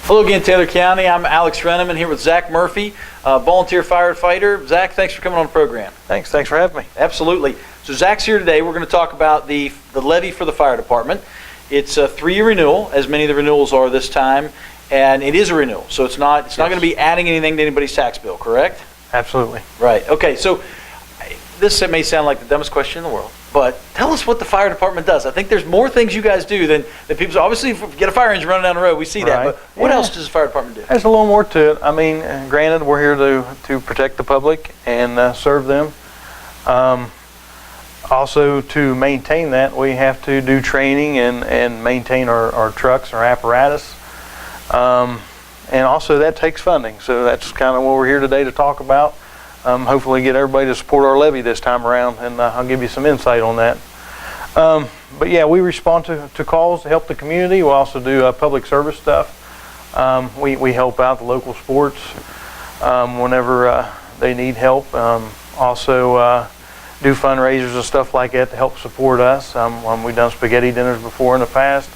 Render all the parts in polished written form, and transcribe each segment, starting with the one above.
Hello again, Taylor County. I'm Alex Renneman here with Zack Murphy, volunteer firefighter. Zack, thanks for coming on the program. Thanks for having me. Absolutely. So Zack's here today. We're going to talk about the levy for the fire department. It's a 3-year renewal, as many of the renewals are this time, and it is a renewal. So it's not going to be adding anything to anybody's tax bill, correct? Absolutely. Right. Okay. So this may sound like the dumbest question in the world, but tell us what the fire department does. I think there's more things you guys do than people. Obviously, if we get a fire engine running down the road, we see that. But what else does the fire department do? There's a little more to it. I mean, granted, we're here to protect the public and serve them. Also, to maintain that, we have to do training and maintain our trucks, our apparatus. And also, that takes funding. So that's kind of what we're here today to talk about. Hopefully get everybody to support our levy this time around, and I'll give you some insight on that. But yeah, we respond to calls to help the community. We also do public service stuff. We help out the local sports whenever they need help. Also do fundraisers and stuff like that to help support us. We've done spaghetti dinners before in the past.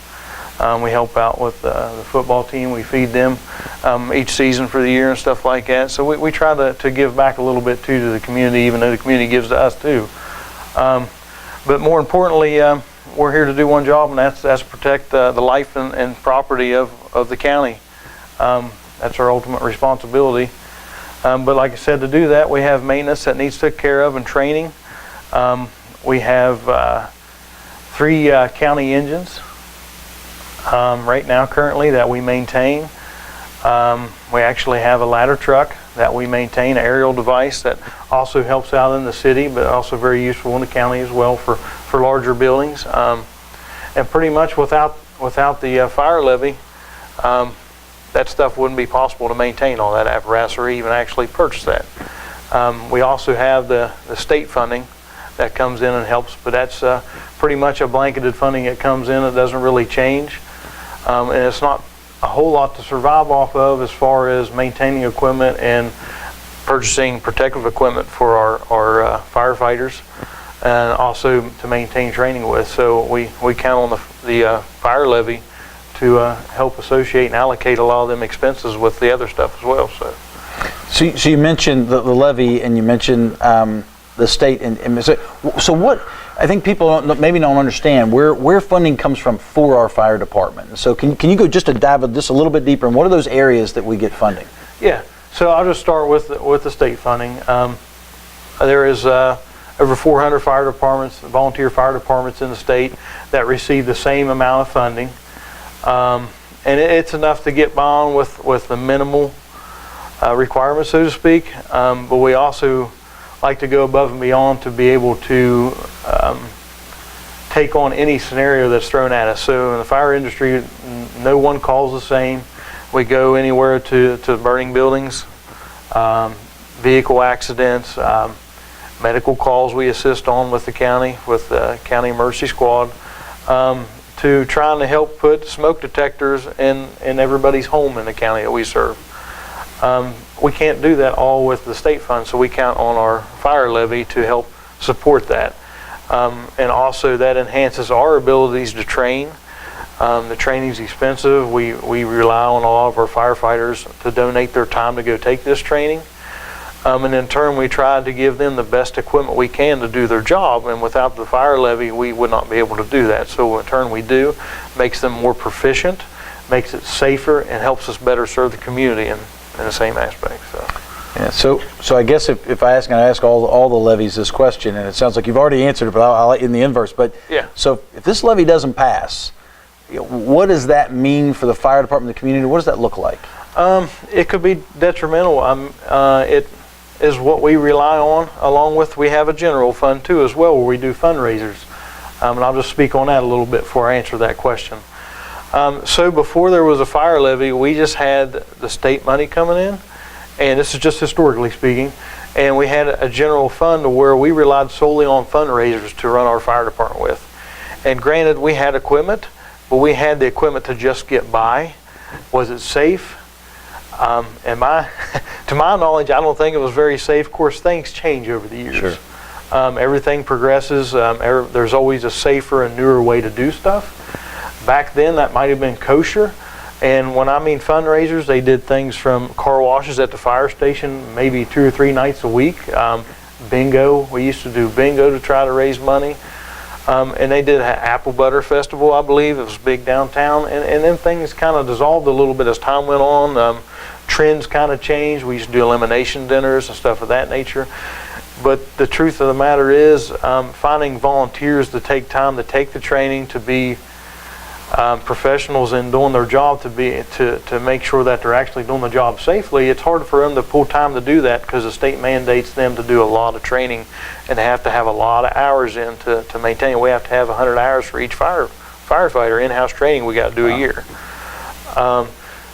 We help out with the football team. We feed them each season for the year and stuff like that. So we try to give back a little bit too to the community, even though the community gives to us too. But more importantly, we're here to do one job, and that's protect the life and property of the county. That's our ultimate responsibility. But like I said, to do that, we have maintenance that needs taken care of and training. We have 3 county engines. Right now currently that we maintain. We actually have a ladder truck that we maintain, an aerial device that also helps out in the city, but also very useful in the county as well for larger buildings. And pretty much without the fire levy, that stuff wouldn't be possible to maintain all that apparatus or even actually purchase that. We also have the state funding that comes in and helps, but that's pretty much a blanketed funding that comes in. It doesn't really change. And it's not a whole lot to survive off of as far as maintaining equipment and purchasing protective equipment for our firefighters, and also to maintain training with. So we count on the fire levy to help associate and allocate a lot of them expenses with the other stuff as well. So you mentioned the levy, and you mentioned the state, and so what? I think people maybe don't understand where funding comes from for our fire department. So can you go just to dive just a little bit deeper, and what are those areas that we get funding? Yeah, so I'll just start with the state funding. There is over 400 fire departments, volunteer fire departments in the state that receive the same amount of funding, and it's enough to get by on with the minimal requirements, so to speak. But we also like to go above and beyond to be able to take on any scenario that's thrown at us. So in the fire industry, no one call's the same. We go anywhere to burning buildings, vehicle accidents, medical calls we assist on with the county, with the county emergency squad, to trying to help put smoke detectors in everybody's home in the county that we serve. We can't do that all with the state fund, so we count on our fire levy to help support that. And also that enhances our abilities to train. The training's expensive. We rely on all of our firefighters to donate their time to go take this training. And in turn, we try to give them the best equipment we can to do their job. And without the fire levy, we would not be able to do that. So in turn, we do. Makes them more proficient, makes it safer, and helps us better serve the community in the same aspect. Yeah, so I guess if I ask all the levies this question, and it sounds like you've already answered it, but I'll in the inverse. But yeah. So if this levy doesn't pass, what does that mean for the fire department, the community? What does that look like? It could be detrimental. It is what we rely on, along with we have a general fund too as well, where we do fundraisers. And I'll just speak on that a little bit before I answer that question. So before there was a fire levy, we just had the state money coming in, and this is just historically speaking, and we had a general fund where we relied solely on fundraisers to run our fire department with. And granted, we had equipment, but we had the equipment to just get by. Was it safe? To my knowledge, I don't think it was very safe. Of course, things change over the years. Sure. Everything progresses. There's always a safer and newer way to do stuff. Back then, that might have been kosher, And when I mean fundraisers, they did things from car washes at the fire station, maybe 2 or 3 nights a week. Bingo, we used to do bingo to try to raise money. And they did an apple butter festival, I believe. It was big downtown. And then things kind of dissolved a little bit as time went on. Trends kind of changed. We used to do elimination dinners and stuff of that nature. But the truth of the matter is, finding volunteers to take time to take the training, to be professionals in doing their job, to make sure that they're actually doing the job safely. It's hard for them to pull time to do that because the state mandates them to do a lot of training, and they have to have a lot of hours in to maintain. We have to have 100 hours for each firefighter in-house training we got to do a year.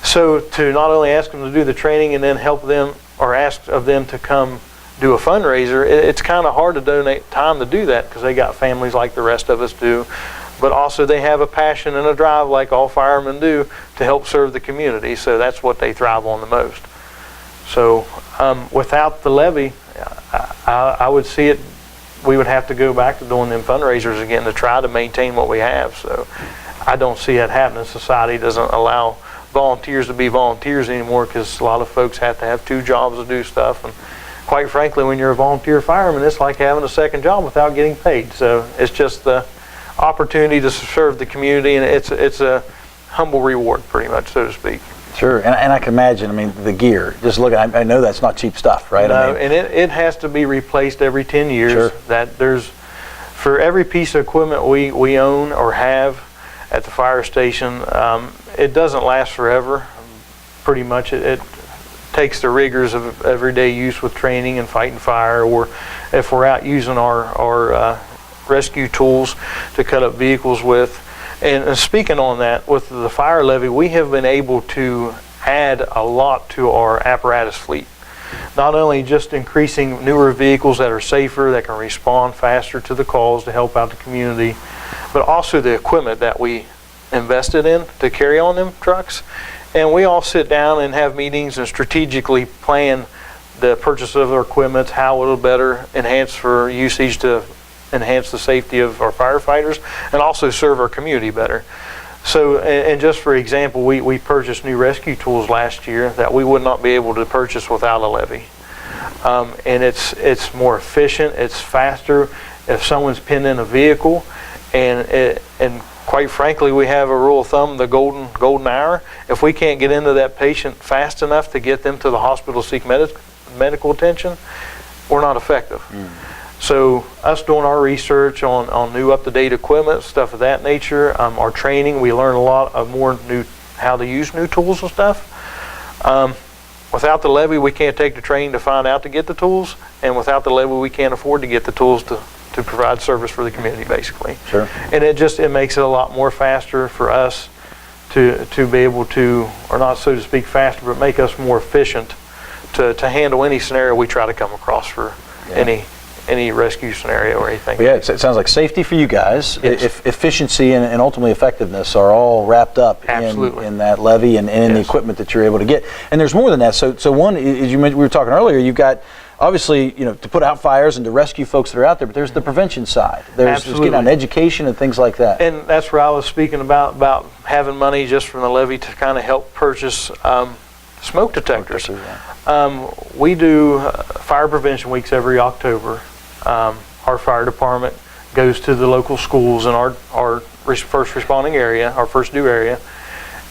So to not only ask them to do the training and then help them, or ask of them to come do a fundraiser, it's kind of hard to donate time to do that because they got families like the rest of us do. But also they have a passion and a drive, like all firemen do, to help serve the community. So that's what they thrive on the most. So without the levy, I would see it, we would have to go back to doing them fundraisers again to try to maintain what we have. So I don't see that happening. Society doesn't allow volunteers to be volunteers anymore because a lot of folks have to have 2 jobs to do stuff. And quite frankly, when you're a volunteer fireman, it's like having a second job without getting paid. So it's just the opportunity to serve the community, and it's a humble reward, pretty much, so to speak. Sure, and I can imagine, I mean, the gear, just look at, I know that's not cheap stuff, right? No, I mean, and it has to be replaced every 10 years. Sure. That for every piece of equipment we own or have at the fire station, it doesn't last forever. Pretty much it takes the rigors of everyday use with training and fighting fire, or if we're out using our rescue tools to cut up vehicles with. And speaking on that, with the fire levy, we have been able to add a lot to our apparatus fleet. Not only just increasing newer vehicles that are safer, that can respond faster to the calls to help out the community, but also the equipment that we invested in to carry on them trucks. And we all sit down and have meetings and strategically plan the purchase of our equipment, how it'll better enhance for usage to enhance the safety of our firefighters and also serve our community better. So, and just for example, we purchased new rescue tools last year that we would not be able to purchase without a levy. And it's more efficient, it's faster. If someone's pinned in a vehicle, and quite frankly, we have a rule of thumb, the golden hour. If we can't get into that patient fast enough to get them to the hospital to seek medical attention, we're not effective. So us doing our research on new up-to-date equipment, stuff of that nature, our training, we learn a lot of how to use new tools and stuff. Without the levy, we can't take the training to find out to get the tools, and without the levy, we can't afford to get the tools to provide service for the community, basically. Sure. And it makes it a lot more faster for us to be able to, or not so to speak faster, but make us more efficient to handle any scenario we try to come across for any rescue scenario or anything. Well, yeah, it sounds like safety for you guys, efficiency and ultimately effectiveness are all wrapped up in that levy and in the equipment that you're able to get. And there's more than that. So one, as you mentioned, we were talking earlier, you've got obviously, to put out fires and to rescue folks that are out there, but there's the prevention side. There's getting on education and things like that. And that's where I was speaking about having money just from the levy to kind of help purchase smoke detectors. We do fire prevention weeks every October. Our fire department goes to the local schools in our first responding area, our first due area,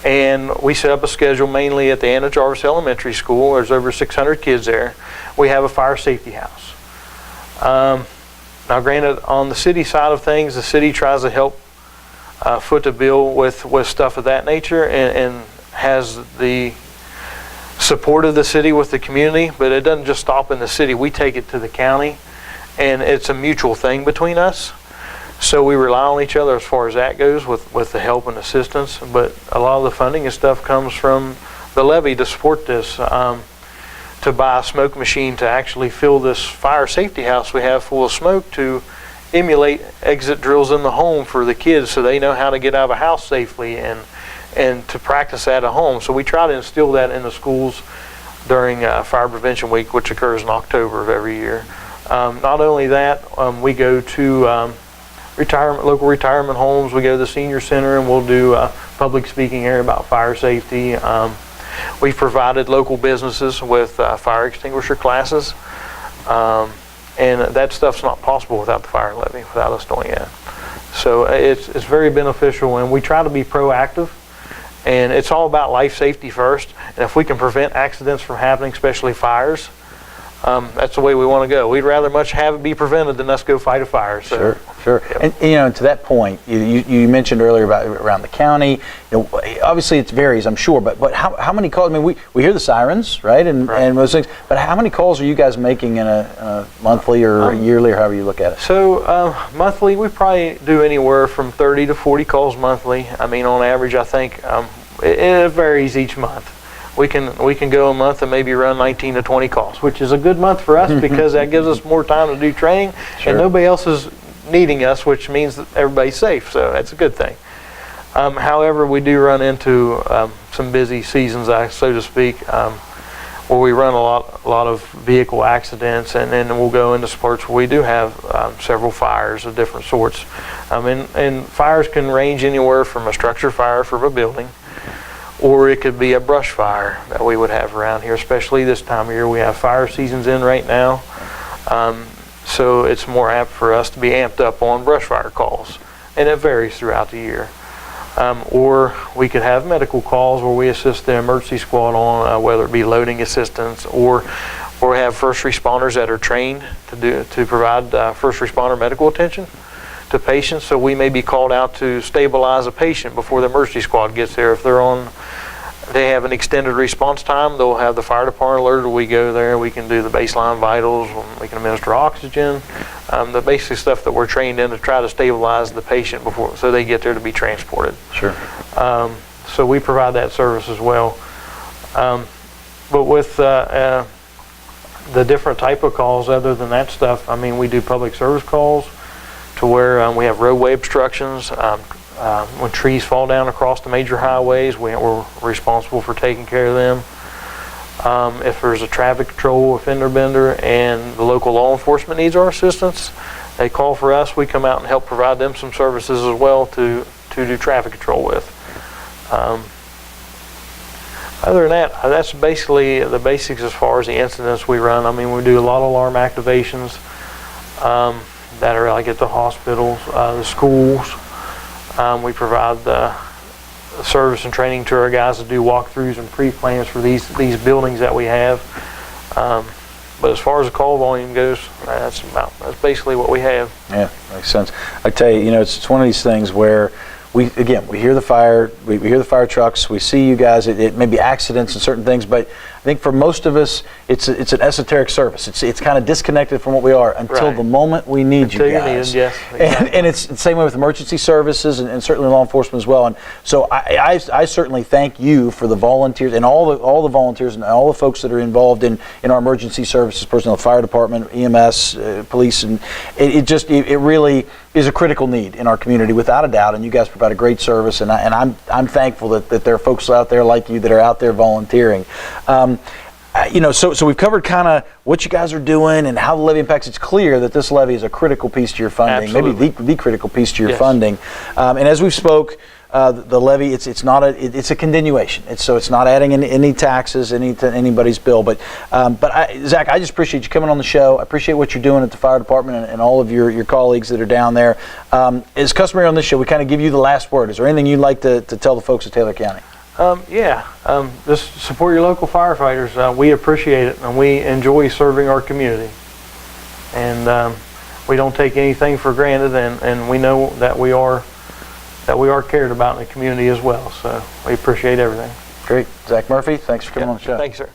and we set up a schedule mainly at the Anna Jarvis Elementary School. There's over 600 kids there. We have a fire safety house. Now granted, on the city side of things, the city tries to help foot the bill with stuff of that nature and has the support of the city with the community, but it doesn't just stop in the city. We take it to the county, and it's a mutual thing between us. So we rely on each other as far as that goes with the help and assistance, but a lot of the funding and stuff comes from the levy to support this, to buy a smoke machine to actually fill this fire safety house we have full of smoke to emulate exit drills in the home for the kids so they know how to get out of a house safely and to practice that at home. So we try to instill that in the schools during Fire Prevention Week, which occurs in October of every year. Not only that, we go to local retirement homes. We go to the senior center and we'll do a public speaking area about fire safety. We've provided local businesses with fire extinguisher classes, and that stuff's not possible without the fire levy, without us doing that. So it's very beneficial, and we try to be proactive, and it's all about life safety first. And if we can prevent accidents from happening, especially fires, that's the way we want to go. We'd rather much have it be prevented than us go fight a fire. So. Sure. Yep. And to that point, you mentioned earlier about around the county. Obviously it varies, I'm sure, but how many calls? I mean, we hear the sirens, right, and those things. But how many calls are you guys making in a monthly or yearly, or however you look at it? So monthly, we probably do anywhere from 30 to 40 calls monthly. I mean, on average, I think it varies each month. We can go a month and maybe run 19 to 20 calls, which is a good month for us because that gives us more time to do training, and nobody else is needing us, which means that everybody's safe. So that's a good thing. However, we do run into some busy seasons, so to speak, where we run a lot of vehicle accidents, and then we'll go into sports where we do have several fires of different sorts. And fires can range anywhere from a structure fire from a building, or it could be a brush fire that we would have around here, especially this time of year. We have fire seasons in right now, so it's more apt for us to be amped up on brush fire calls, and it varies throughout the year. Or we could have medical calls where we assist the emergency squad on whether it be loading assistance, or have first responders that are trained to provide first responder medical attention to patients. So we may be called out to stabilize a patient before the emergency squad gets there. If they have an extended response time, they'll have the fire department alerted. We go there, we can do the baseline vitals, we can administer oxygen, the basic stuff that we're trained in to try to stabilize the patient so they get there to be transported. Sure. So we provide that service as well. But with the different type of calls, other than that stuff, I mean, we do public service calls to where we have roadway obstructions. When trees fall down across the major highways, we're responsible for taking care of them. If there's a traffic control or fender bender and the local law enforcement needs our assistance, they call for us. We come out and help provide them some services as well to do traffic control with. Other than that, that's basically the basics as far as the incidents we run. I mean, we do a lot of alarm activations that are like at the hospitals, the schools. We provide the service and training to our guys to do walkthroughs and pre-plans for these buildings that we have. But as far as the call volume goes, that's basically what we have. Yeah, makes sense. I tell you, it's one of these things where we hear the fire, we hear the fire trucks, we see you guys. It may be accidents and certain things, but I think for most of us, it's an esoteric service. It's kind of disconnected from what we are until the moment we need you guys. Yes, exactly. And it's the same way with emergency services and certainly law enforcement as well. And so I certainly thank you for the volunteers and all the volunteers and all the folks that are involved in our emergency services personnel, fire department, EMS, police, and it really is a critical need in our community without a doubt. And you guys provide a great service, and I'm thankful that there are folks out there like you that are out there volunteering. So we've covered kind of what you guys are doing and how the levy impacts. It's clear that this levy is a critical piece to your funding, Absolutely. maybe the critical piece to your funding. And as we've spoke, the levy it's a continuation. It's not adding any taxes to anybody's bill. But Zach, I just appreciate you coming on the show. I appreciate what you're doing at the fire department and all of your colleagues that are down there. As customary on this show, we kind of give you the last word. Is there anything you'd like to tell the folks of Taylor County? Just support your local firefighters. We appreciate it, and we enjoy serving our community. And we don't take anything for granted, and we know that we are cared about in the community as well. So we appreciate everything. Great. Zach Murphy, thanks for coming on the show. Thanks, sir.